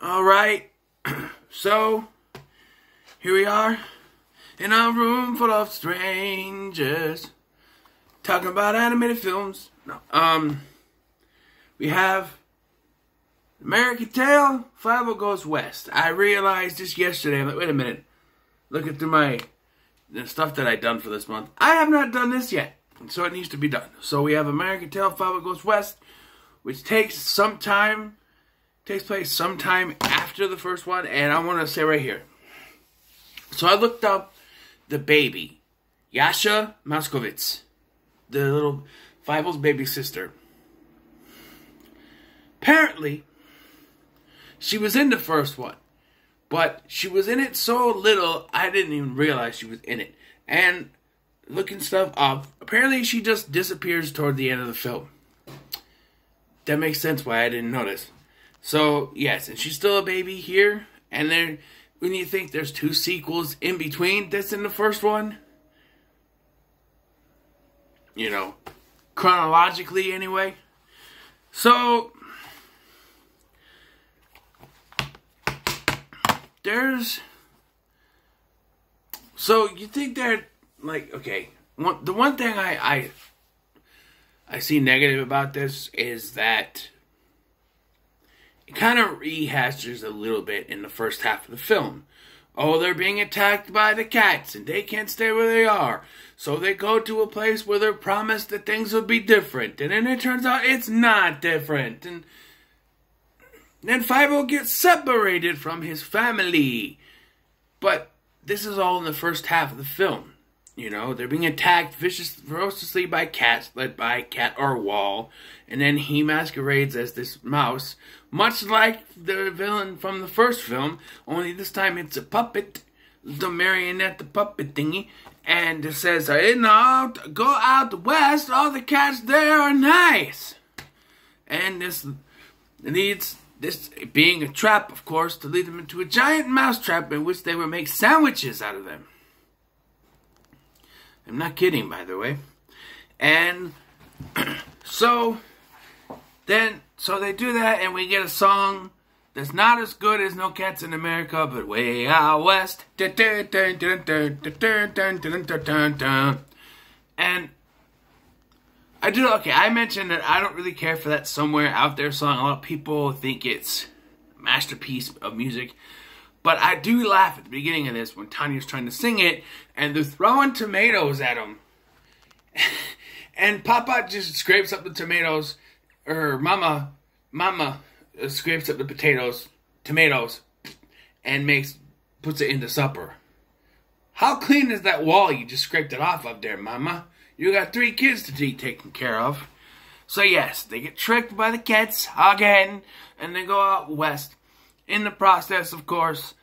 Alright, so here we are in a room full of strangers talking about animated films. We have American Tail, Fievel Goes West. I realized this yesterday. I'm like, wait a minute. Looking through the stuff that I've done for this month. I have not done this yet, so it needs to be done. So we have American Tail, Fievel Goes West, which takes place sometime after the first one, and I want to say right here. So I looked up the baby, Yasha Moskowitz, the little Fievel's baby sister. Apparently, she was in the first one, but she was in it so little, I didn't even realize she was in it. And looking stuff up, apparently she just disappears toward the end of the film. That makes sense why I didn't notice. So, yes, and she's still a baby here, and then when you think there's two sequels in between this and the first one, you know, chronologically anyway. So you think they're like, okay, the one thing I see negative about this is that it kind of rehashes a little bit in the first half of the film. Oh, they're being attacked by the cats and they can't stay where they are. So they go to a place where they're promised that things will be different. And then it turns out it's not different. And then Fievel gets separated from his family. But this is all in the first half of the film. You know, they're being attacked ferociously by cats, led by Cat Orwal. And then he masquerades as this mouse, much like the villain from the first film, only this time it's a puppet, the marionette, the puppet thingy. And it says, go out west, all the cats there are nice. And this leads, this being a trap, of course, to lead them into a giant mouse trap in which they would make sandwiches out of them. I'm not kidding, by the way. And so they do that, and we get a song that's not as good as No Cats in America, but way out west. And I mentioned that I don't really care for that Somewhere Out There song. A lot of people think it's a masterpiece of music. But I do laugh at the beginning of this when Tanya's trying to sing it, and they're throwing tomatoes at him. And Papa just scrapes up the tomatoes, or Mama scrapes up the tomatoes, and puts it into supper. How clean is that wall you just scraped it off of there, Mama? You got 3 kids to be taken care of. So yes, they get tricked by the cats again, and they go out west. In the process, of course,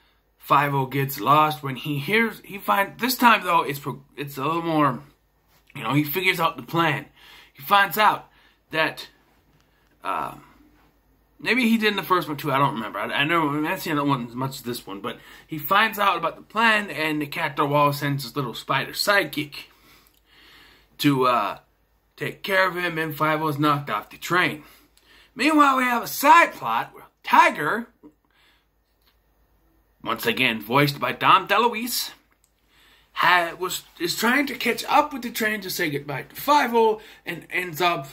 Fievel gets lost when this time though, it's a little more, you know, he figures out the plan. He finds out that, maybe he did in the first one too, I don't remember. I haven't seen that one as much as this one, but he finds out about the plan, and the cat wall sends his little spider sidekick to, take care of him, and Fievel is knocked off the train. Meanwhile, we have a side plot where Tiger, once again voiced by Dom DeLuise, is trying to catch up with the train to say goodbye to Fievel, and ends up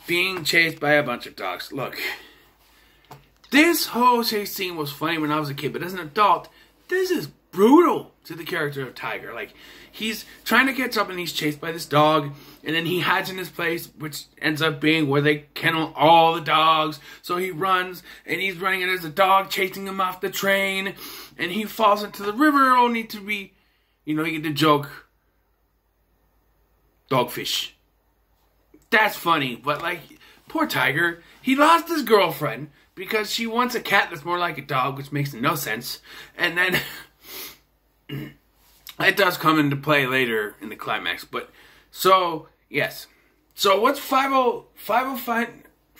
being chased by a bunch of dogs. Look, this whole chase scene was funny when I was a kid, but as an adult, this is brutal to the character of Tiger. Like, he's trying to catch up and he's chased by this dog, and then he hides in this place, which ends up being where they kennel all the dogs. So he runs, and he's running, and there's a dog chasing him off the train, and he falls into the river, only to be, you know, you get the joke, dogfish. That's funny, but like, poor Tiger, he lost his girlfriend because she wants a cat that's more like a dog, which makes no sense. And then it does come into play later in the climax. But so yes, so what's Fievel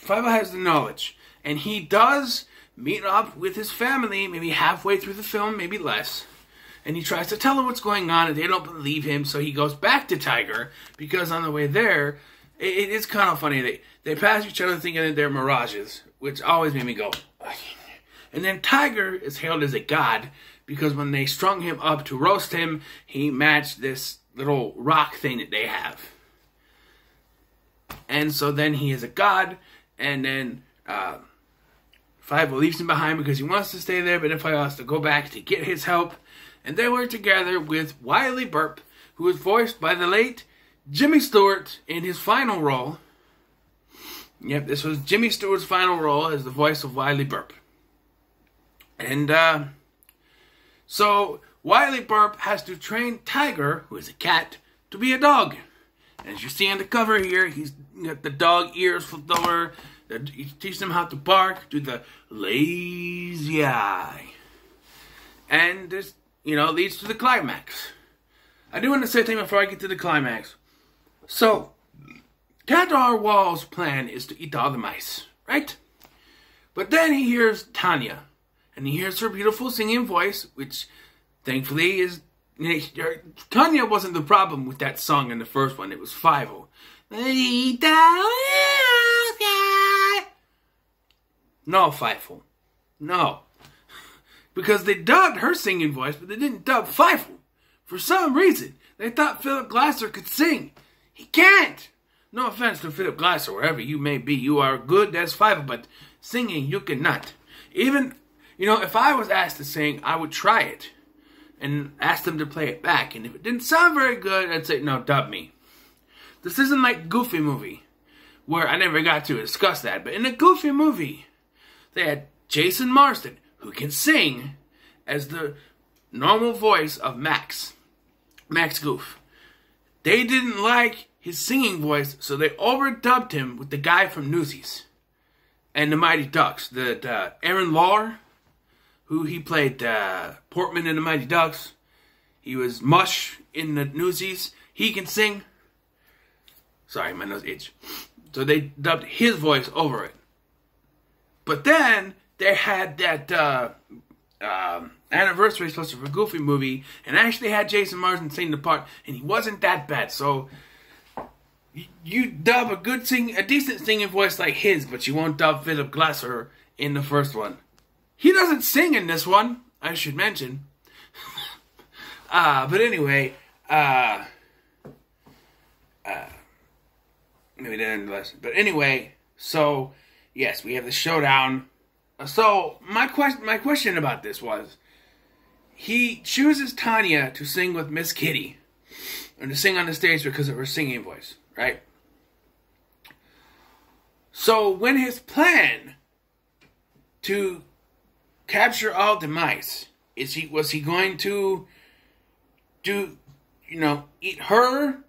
has the knowledge, and he does meet up with his family, maybe halfway through the film, maybe less. And he tries to tell them what's going on, and they don't believe him, so he goes back to Tiger, because on the way there, it is kind of funny. They pass each other thinking that they're mirages, which always made me go, And then Tiger is hailed as a god because when they strung him up to roast him, he matched this little rock thing that they have. And so then he is a god, and then Fievel leaves him behind because he wants to stay there, but then Fievel has to go back to get his help. And they work together with Wiley Burp, who was voiced by the late Jimmy Stewart in his final role. Yep, this was Jimmy Stewart's final role as the voice of Wiley Burp. And so Wiley Burp has to train Tiger, who is a cat, to be a dog. As you see on the cover here, he's got the dog ears flipped over. He teaches him how to bark, do the lazy eye. And this, leads to the climax. I do want to say something before I get to the climax. So, Cat Wall's plan is to eat all the mice, right? But then he hears Tanya. And he hears her beautiful singing voice, which thankfully is... Tanya wasn't the problem with that song in the first one. It was Fievel. No, Fievel. No. Because they dubbed her singing voice, but they didn't dub Fievel. For some reason, they thought Philip Glasser could sing. He can't. No offense to Philip Glasser, wherever you may be. You are good as Fievel, but singing you cannot. Even, if I was asked to sing, I would try it. And ask them to play it back. And if it didn't sound very good, I'd say, no, dub me. This isn't like Goofy movie, where I never got to discuss that. But in a Goofy movie, they had Jason Marsden, who can sing, as the normal voice of Max Goof. They didn't like his singing voice, so they overdubbed him with the guy from Newsies and the Mighty Ducks. Aaron Lawler, who he played Portman in the Mighty Ducks. He was Mush in the Newsies. He can sing. Sorry, my nose itch. So they dubbed his voice over it. But then they had that anniversary special for Goofy movie, and actually had Jason Marsden sing the part, and he wasn't that bad. So you dub a decent singing voice like his, but you won't dub Philip Glasser in the first one. He doesn't sing in this one, I should mention. But anyway, maybe that ended the lesson. But anyway, so yes, we have the showdown. So my question about this was, he chooses Tanya to sing with Miss Kitty, and to sing on the stage because of her singing voice, right? So when his plan to capture all the mice, was he going to eat her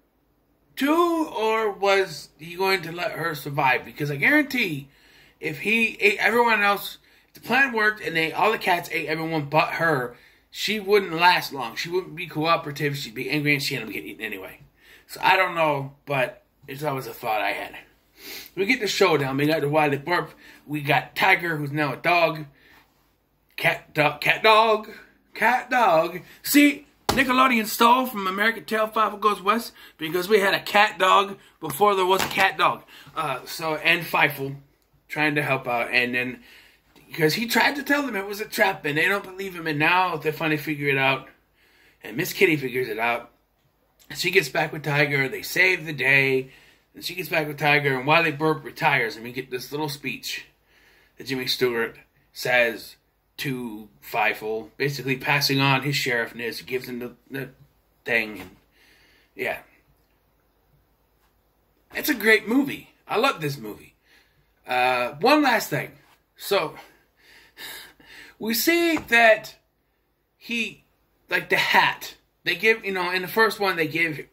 too, or was he going to let her survive? Because I guarantee, if he ate everyone else, if the plan worked and all the cats ate everyone but her, she wouldn't last long. She wouldn't be cooperative. She'd be angry, and she'd end up getting eaten anyway. So I don't know, but it's always a thought I had. We get the showdown. We got the Wiley Burp. We got Tiger, who's now a dog. Cat dog. See, Nickelodeon stole from American Tail Fievel Goes West because we had a cat dog before there was a cat dog. And Fievel trying to help out, and then because he tried to tell them it was a trap, and they don't believe him, and now they finally figure it out, and Miss Kitty figures it out. And she gets back with Tiger. They save the day, and she gets back with Tiger, and Wiley Burp retires, and we get this little speech that Jimmy Stewart says to Fievel, basically passing on his sheriffness, gives him the thing, and yeah. It's a great movie. I love this movie. One last thing. So, we see that the hat, they give, in the first one, they give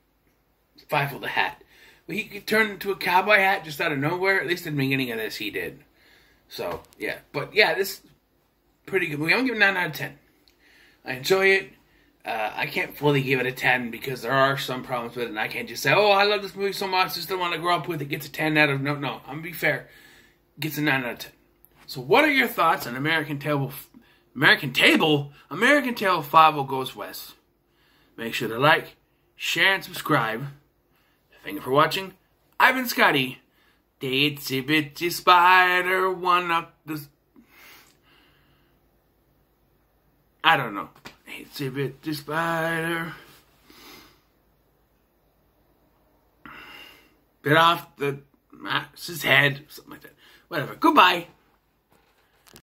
Fievel the hat. But he could turn into a cowboy hat just out of nowhere. At least in the beginning of this, he did. So, yeah. But, yeah, this is pretty good movie. I'm giving it a 9 out of 10. I enjoy it. I can't fully give it a 10 because there are some problems with it. And I can't just say, oh, I love this movie so much, just don't want to grow up with it. Gets a 10 out of... No, I'm going to be fair. Gets a 9 out of 10. So what are your thoughts on American Tail Fievel Goes West? Make sure to like, share, and subscribe. Thank you for watching. I've been Scotty. The itsy bitsy spider one up the... I don't know. It's a bit the spider. Bit off the mouse's head. Something like that. Whatever. Goodbye.